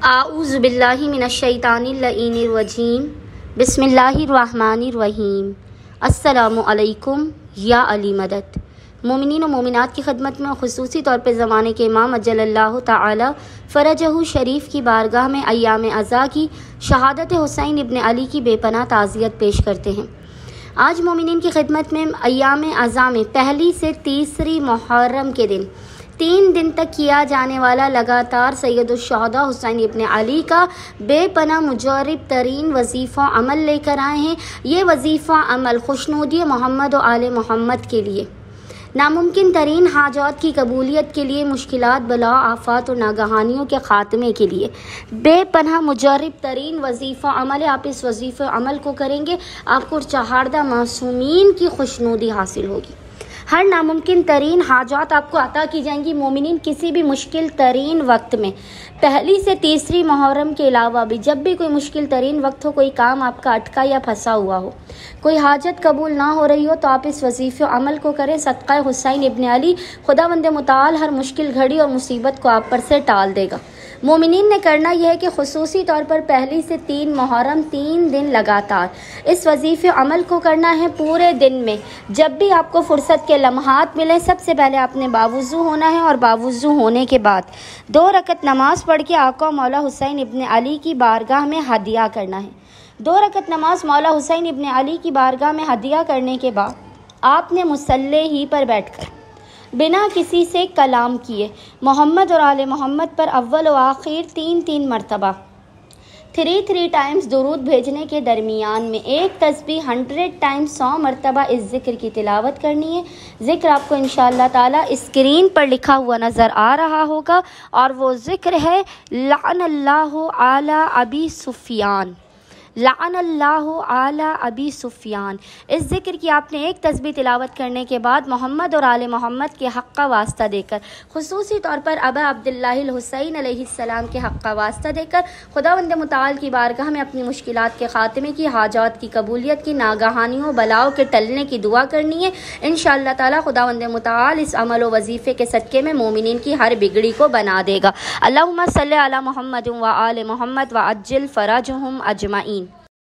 اعوذ باللہ من الشیطان اللعین الرجیم بسم اللہ الرحمن الرحیم السلام علیکم یا علی مدد۔ مومنین و مومنات کی خدمت میں خصوصی طور پہ زمانے کے امام اجل اللہ تعالی فرجہ شریف کی بارگاہ میں ایام عزا کی شہادت حسین ابن علی کی بے پناہ تعزیت پیش کرتے ہیں۔ آج مومنین کی خدمت میں ایام عزا میں پہلی سے تیسری محرم کے دن 3 دن تک کیا جانے والا لگاتار سید الشہداء حسین ابن علی کا بے پناہ مجرب ترین وظیفہ عمل لے کر آئے ہیں۔ یہ وظیفہ عمل خوشنودی محمد و آل محمد کے لیے، ناممکن ترین حاجات کی قبولیت کے لیے، مشکلات، بلا، آفات اور ناگہانیوں کے خاتمے کے لیے بے پناہ مجرب ترین وظیفہ عمل ہے۔ آپ اس وظیفہ عمل کو کریں گے، آپ کو چہاردہ معصومین کی خوشنودی حاصل ہوگی، ہر ناممکن ترین حاجات آپ کو عطا کی جائیں گی۔ مومنین کسی بھی مشکل ترین وقت میں پہلی سے تیسری محرم کے علاوہ بھی جب بھی کوئی مشکل ترین وقت ہو، کوئی کام آپ کا اٹکا یا پھنسا ہوا ہو، کوئی حاجت قبول نہ ہو رہی ہو، تو آپ اس وظیفہ عمل کو کریں۔ صدقہ حسین ابن علی خداوند متعال ہر مشکل گھڑی اور مصیبت کو آپ پر سے ٹال دے گا۔ مومنین نے کرنا یہ ہے کہ خصوصی طور پر پہلی سے 3 محرم 3 دن لگاتار اس وظیفے عمل کو کرنا ہے۔ پورے دن میں جب بھی آپ کو فرصت کے لمحات ملیں، سب سے پہلے آپ نے باوضو ہونا ہے اور باوضو ہونے کے بعد 2 رکعت نماز پڑھ کے آقا مولا حسین ابن علی کی بارگاہ میں ہدیہ کرنا ہے۔ 2 رکعت نماز مولا حسین ابن علی کی بارگاہ میں ہدیہ کرنے کے بعد آپ نے مصلی ہی پر بیٹھ کر بنا کسی سے کلام کیے محمد اور آل محمد پر اول و آخر 3 مرتبہ 3 ٹائمز درود بھیجنے کے درمیان میں ایک تسبیح 100 ٹائمز 100 مرتبہ اس ذکر کی تلاوت کرنی ہے۔ ذکر آپ کو انشاءاللہ تعالی اسکرین پر لکھا ہوا نظر آ رہا ہوگا، اور وہ ذکر ہے لعن اللہ علی ابی سفیان، لعن اللہ علی ابی سفیان۔ اس ذکر کی آپ نے ایک تسبیح تلاوت کرنے کے بعد محمد اور آل محمد کے حق کا واسطہ دے کر، خصوصی طور پر ابا عبداللہ الحسین علیہ السلام کے حق کا واسطہ دے کر خداوند متعال کی بارگاہ میں اپنی مشکلات کے خاتمے کی، حاجات کی قبولیت کی، ناگہانیوں بلاؤ کے ٹلنے کی دعا کرنی ہے۔ انشاءاللہ تعالی خداوند متعال اس عمل و وظیفے کے صدقے میں مومنین کی ہر بگڑی کو بنا دے گا۔ اللہم صلی علی محمد و آل محمد وعجل فرجہم اجمعین۔